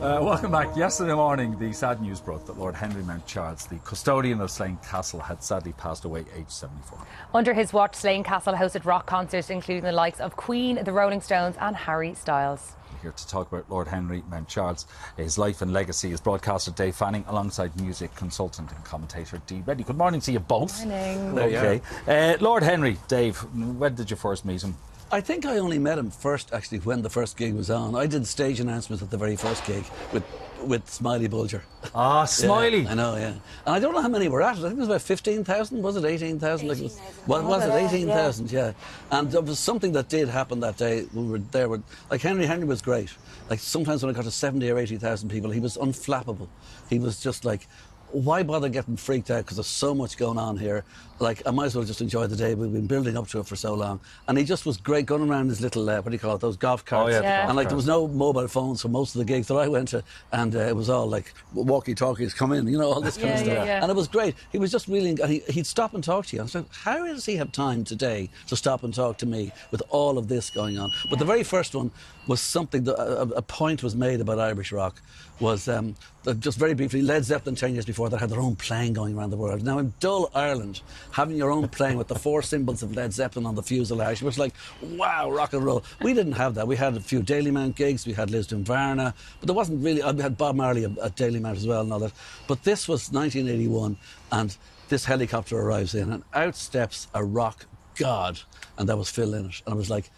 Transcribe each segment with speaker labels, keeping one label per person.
Speaker 1: Welcome back. Yesterday morning, the sad news broke that Lord Henry Mountcharles, the custodian of Slane Castle, had sadly passed away aged 74.
Speaker 2: Under his watch, Slane Castle hosted rock concerts including the likes of Queen, the Rolling Stones and Harry Styles.
Speaker 1: Here to talk about Lord Henry Mountcharles, his life and legacy, is broadcaster Dave Fanning alongside music consultant and commentator Dee Reddy. Good morning to you both.
Speaker 2: Morning.
Speaker 1: Okay. Lord Henry, Dave, when did you first meet him?
Speaker 3: I think I only met him first, actually, when the first gig was on. I did stage announcements at the very first gig with Smiley Bulger.
Speaker 1: Ah, Smiley.
Speaker 3: Yeah, I know, yeah. And I don't know how many were at it. I think it was about 15,000, was it 18,000?
Speaker 4: 18,000.
Speaker 3: Was it 18,000? Yeah. And there was something that did happen that day. We were there. Like, Henry was great. Like, sometimes when I got to 70 or 80,000 people, he was unflappable. He was just like, why bother getting freaked out because there's so much going on here? Like, I might as well just enjoy the day. We've been building up to it for so long. And he just was great going around his little, what do you call it, those golf carts.
Speaker 1: Oh, yeah.
Speaker 3: And, like, there was no mobile phones for most of the gigs that I went to. And it was all, like, walkie-talkies, come in, you know, all this kind of stuff.
Speaker 2: Yeah.
Speaker 3: And it was great. He was just really... And he'd stop and talk to you. I was like, how does he have time today to stop and talk to me with all of this going on? But the very first one was something that a point was made about Irish rock, was just very briefly, Led Zeppelin 10 years before that had their own plane going around the world. Now in dull Ireland, having your own plane with the 4 symbols of Led Zeppelin on the fuselage was like, wow, rock and roll. We didn't have that. We had a few Daily Mount gigs, we had Lisdoon Varna, but there wasn't really... We had Bob Marley at Daily Mount as well and all that. But this was 1981 and this helicopter arrives in and out steps a rock god, and that was Phil Lynott. And I was like,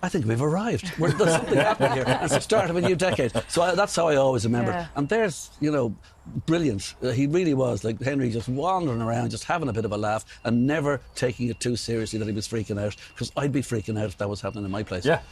Speaker 3: I think we've arrived. There's something happening here. And it's the start of a new decade. So that's how I always remember it.
Speaker 2: Yeah.
Speaker 3: And there's, you know, brilliant. He really was. Like, Henry just wandering around, just having a bit of a laugh and never taking it too seriously that he was freaking out. Because I'd be freaking out if that was happening in my place.
Speaker 1: Yeah.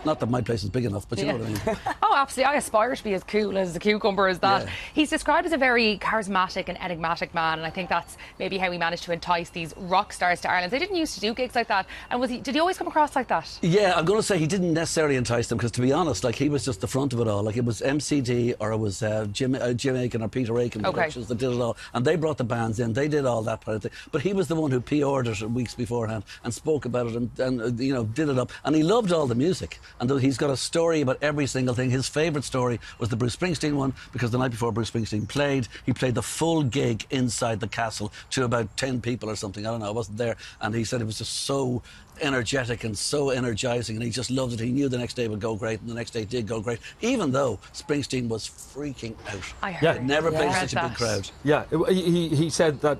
Speaker 3: Not that my place is big enough, but you know what I mean.
Speaker 2: Oh, absolutely. I aspire to be as cool as the cucumber as that.
Speaker 3: Yeah.
Speaker 2: He's described as a very charismatic and enigmatic man, and I think that's maybe how he managed to entice these rock stars to Ireland. They didn't used to do gigs like that. And did he always come across like that?
Speaker 3: Yeah, I'm going to say he didn't necessarily entice them because, to be honest, like, he was just the front of it all. Like, it was MCD or it was Jim Aiken or Peter Aiken Productions that did it all. And they brought the bands in. They did all that part of thing. But he was the one who pre-ordered it weeks beforehand and spoke about it and you know, did it up. And he loved all the music. And he's got a story about every single thing. His favourite story was the Bruce Springsteen one, because the night before Bruce Springsteen played, he played the full gig inside the castle to about 10 people or something. I don't know, I wasn't there. And he said it was just so energetic and so energising, and he just loved it. He knew the next day would go great, and the next day did go great, even though Springsteen was freaking out.
Speaker 2: I heard.
Speaker 3: He'd never played
Speaker 2: Heard
Speaker 3: such a big crowd.
Speaker 1: Yeah, he said that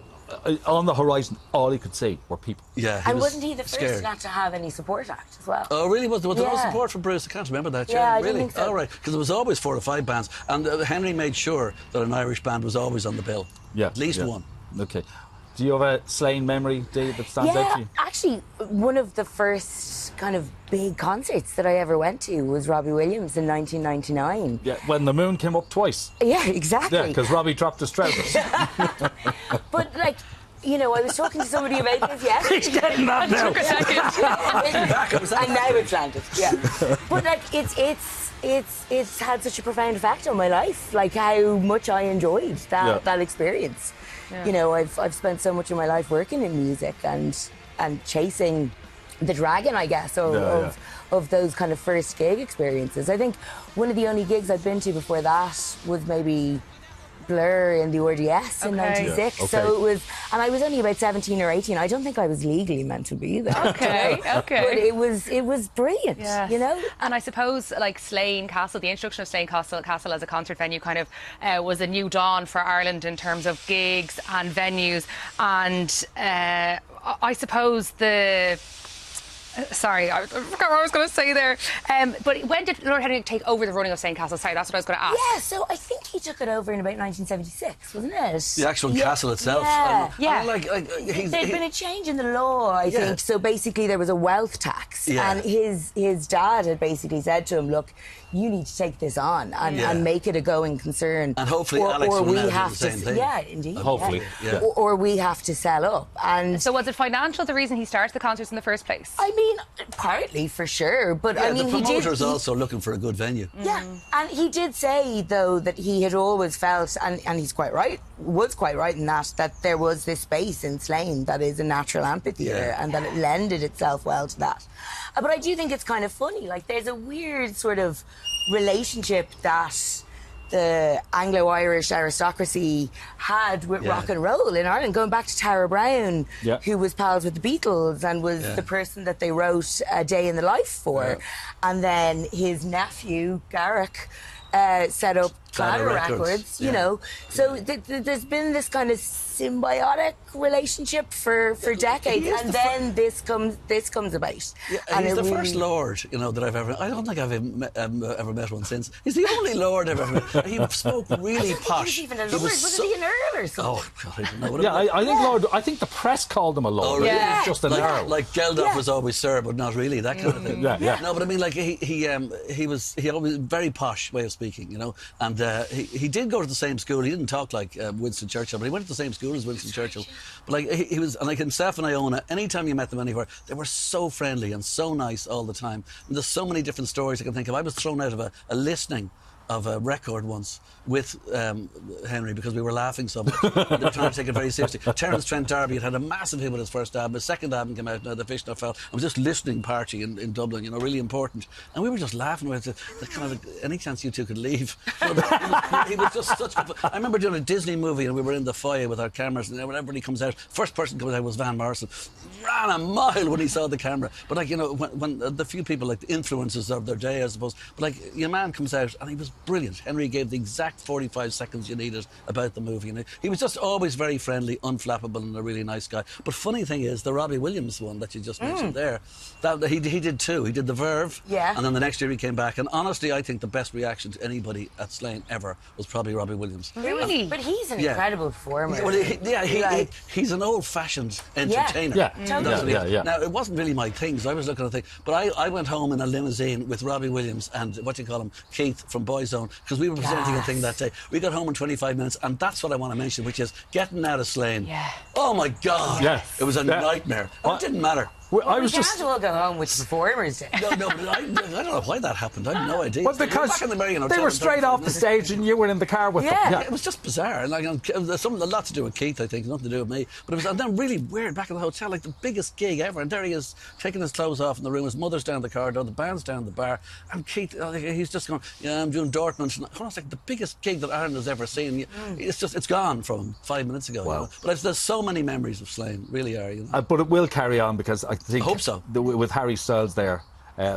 Speaker 1: on the horizon, all he could see were people.
Speaker 3: Yeah,
Speaker 4: And wasn't he the first
Speaker 3: scared.
Speaker 4: not to have any support act as well?
Speaker 3: Oh, really? Was there no
Speaker 4: Yeah.
Speaker 3: support for Bruce? I can't remember that.
Speaker 4: Yeah, I
Speaker 3: really?
Speaker 4: didn't think so.
Speaker 3: Oh, right. Because there was always 4 or 5 bands, and Henry made sure that an Irish band was always on the bill.
Speaker 1: Yeah,
Speaker 3: At least one.
Speaker 1: Okay. Do you have a Slane memory, Dave, that stands out to you?
Speaker 4: Actually, one of the first kind of big concerts that I ever went to was Robbie Williams in 1999.
Speaker 1: Yeah, when the moon came up twice.
Speaker 4: Yeah, exactly.
Speaker 1: Yeah, because Robbie dropped his trousers.
Speaker 4: But, like, you know, I was talking to somebody about this yesterday.
Speaker 3: He's getting that now.
Speaker 2: Took a second.
Speaker 4: And now it's landed. Yeah. But, like, it's had such a profound effect on my life. Like, how much I enjoyed that experience.
Speaker 2: Yeah.
Speaker 4: You know, I've spent so much of my life working in music and chasing the dragon, I guess, of those kind of first gig experiences. I think one of the only gigs I'd been to before that was maybe Blur in the RDS in '96.
Speaker 1: Yeah, okay.
Speaker 4: So it was, and I was only about 17 or 18. I don't think I was legally meant to be there.
Speaker 2: Okay.
Speaker 4: But it was brilliant, you know?
Speaker 2: And I suppose, like, Slane Castle, the introduction of Slane Castle as a concert venue kind of was a new dawn for Ireland in terms of gigs and venues. And I suppose sorry, I forgot what I was going to say there. But when did Lord Henry take over the running of Slane Castle? Sorry, that's what I was going to ask.
Speaker 4: Yeah, so I think he took it over in about 1976, wasn't it?
Speaker 3: The actual castle itself.
Speaker 4: Yeah.
Speaker 3: There'd
Speaker 4: There'd been a change in the law, I think. So basically there was a wealth tax.
Speaker 3: Yeah.
Speaker 4: And his dad had basically said to him, look, you need to take this on and make it a going concern.
Speaker 3: And hopefully Alex will now do the same thing.
Speaker 4: Yeah, indeed.
Speaker 1: Hopefully, yeah.
Speaker 4: Or we have to sell up. And
Speaker 2: So was it financial, the reason he started the concerts in the first place?
Speaker 4: I mean, partly for sure, but I mean,
Speaker 3: the promoter's also looking for a good venue.
Speaker 4: Yeah, and he did say, though, that he had always felt, and he's quite right, was quite right in that there was this space in Slane that is a natural amphitheatre and that it lended itself well to that. But I do think it's kind of funny, like, there's a weird sort of relationship that the Anglo-Irish aristocracy had with rock and roll in Ireland, going back to Tara Brown, who was pals with the Beatles and was the person that they wrote A Day in the Life for. And then his nephew, Garrick, set up Cladder Records, you know. So there's been this kind of symbiotic relationship for decades, and then this comes about.
Speaker 3: Yeah, and he's the first Lord, you know, that I've ever. I don't think I've ever met one since. He's the only Lord I've ever met. He spoke really posh.
Speaker 4: He was even a Lord. Was he an Earl or something?
Speaker 3: Oh God, I don't know.
Speaker 1: I think Lord. I think the press called him a Lord.
Speaker 3: Oh, really?
Speaker 1: Yeah. Just an Earl.
Speaker 3: Like Geldof was always Sir, but not really, that kind of thing. No, but I mean, like he always very posh way of speaking, you know. And he did go to the same school. He didn't talk like Winston Churchill, but he went to the same school as Winston Churchill. But like he was, and like himself and Iona, anytime you met them anywhere, they were so friendly and so nice all the time. And there's so many different stories I can think of. I was thrown out of a listening of a record once with Henry because we were laughing so much. They were trying to take it very seriously. Terence Trent D'Arby had a massive hit with his first album. His second album came out, Now the Fish Not Found. I was just listening party in Dublin, you know, really important. And we were just laughing with it. The kind of, any chance you two could leave. You know, he was just such a... I remember doing a Disney movie and we were in the foyer with our cameras, and when everybody comes out, first person comes out was Van Morrison. Ran a mile when he saw the camera. But like, you know, when the few people, like the influences of their day, I suppose, but like your man comes out and he was brilliant. Henry gave the exact 45 seconds you needed about the movie. You know? He was just always very friendly, unflappable, and a really nice guy. But funny thing is, the Robbie Williams one that you just mentioned there, that he did too. He did The Verve, and then the next year he came back. And honestly, I think the best reaction to anybody at Slane ever was probably Robbie Williams.
Speaker 2: Really?
Speaker 4: But he's an incredible performer.
Speaker 3: Well, he's an old-fashioned entertainer.
Speaker 2: Totally.
Speaker 3: Now, it wasn't really my thing, so I was looking at the thing. But I went home in a limousine with Robbie Williams and, what do you call him, Keith from Boyzone, because we were presenting a thing that day. We got home in 25 minutes, and that's what I want to mention, which is getting out of Slane. Oh, my God. It was a nightmare. It didn't matter.
Speaker 4: I was just... all go home with the performers.
Speaker 3: No, but I don't know why that happened. I had no idea.
Speaker 1: Well, because they were straight off the stage and you were in the car with them.
Speaker 3: Yeah, it was just bizarre. Like, a lot to do with Keith, I think, nothing to do with me. But it was and then really weird back in the hotel, like the biggest gig ever. And there he is, taking his clothes off in the room. His mother's down the corridor, the band's down the bar. And Keith, he's just going, I'm doing Dortmund. And it's like the biggest gig that Ireland has ever seen. It's gone from 5 minutes ago. Wow. You know? But there's so many memories of Slane, really are. You know?
Speaker 1: But it will carry on because I think...
Speaker 3: I hope so.
Speaker 1: With Harry Styles there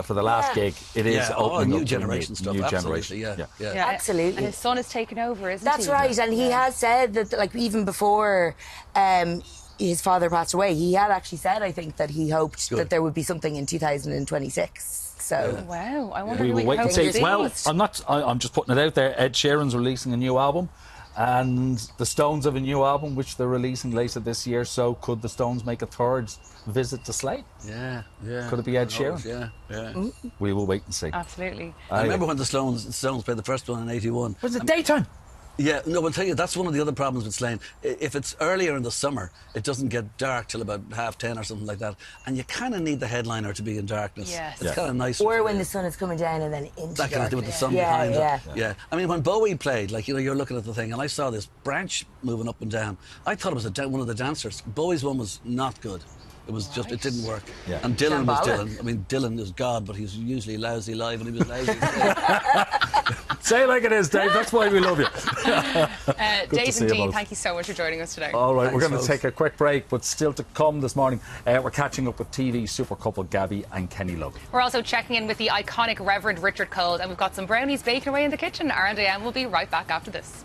Speaker 1: for the last gig, it is opening
Speaker 3: new
Speaker 1: up
Speaker 3: generation
Speaker 1: to
Speaker 3: stuff.
Speaker 1: New
Speaker 3: Absolutely,
Speaker 1: generation.
Speaker 4: Absolutely.
Speaker 2: And his son has taken over, isn't he?
Speaker 4: That's right, and he has said that, like, even before his father passed away, he had actually said, I think, that he hoped that there would be something in 2026. So
Speaker 2: wow, I wonder.
Speaker 1: We will wait and see. Well, I'm just putting it out there. Ed Sheeran's releasing a new album. And the Stones have a new album which they're releasing later this year. So could the Stones make a third visit to Slane?
Speaker 3: Yeah.
Speaker 1: Could it be Ed Sheeran?
Speaker 3: Yeah.
Speaker 1: We will wait and see.
Speaker 2: Absolutely.
Speaker 3: I remember when the Stones played the first one in '81.
Speaker 1: Was it daytime?
Speaker 3: Yeah, no, I'll tell you, that's one of the other problems with Slane. If it's earlier in the summer, it doesn't get dark till about 10:30 or something like that. And you kind of need the headliner to be in darkness.
Speaker 2: Yes.
Speaker 3: It's kind of nice.
Speaker 4: Or when the sun is coming down and then into
Speaker 3: that kind of thing with the sun behind it. Yeah. I mean, when Bowie played, like, you know, you're looking at the thing, and I saw this branch moving up and down. I thought it was one of the dancers. Bowie's one was not good. It was just, it didn't work. Yeah. And Dylan was Dylan. I mean, Dylan is God, but he's usually lousy live, and he was lousy.
Speaker 1: Say it like it is, Dave. That's why we love you.
Speaker 2: Dave and Dean, thank you so much for joining us today.
Speaker 1: All right, we're going to take a quick break, but still to come this morning, we're catching up with TV super couple Gabby and Kenny Logan.
Speaker 2: We're also checking in with the iconic Reverend Richard Coles, and we've got some brownies baking away in the kitchen. R&AM will be right back after this.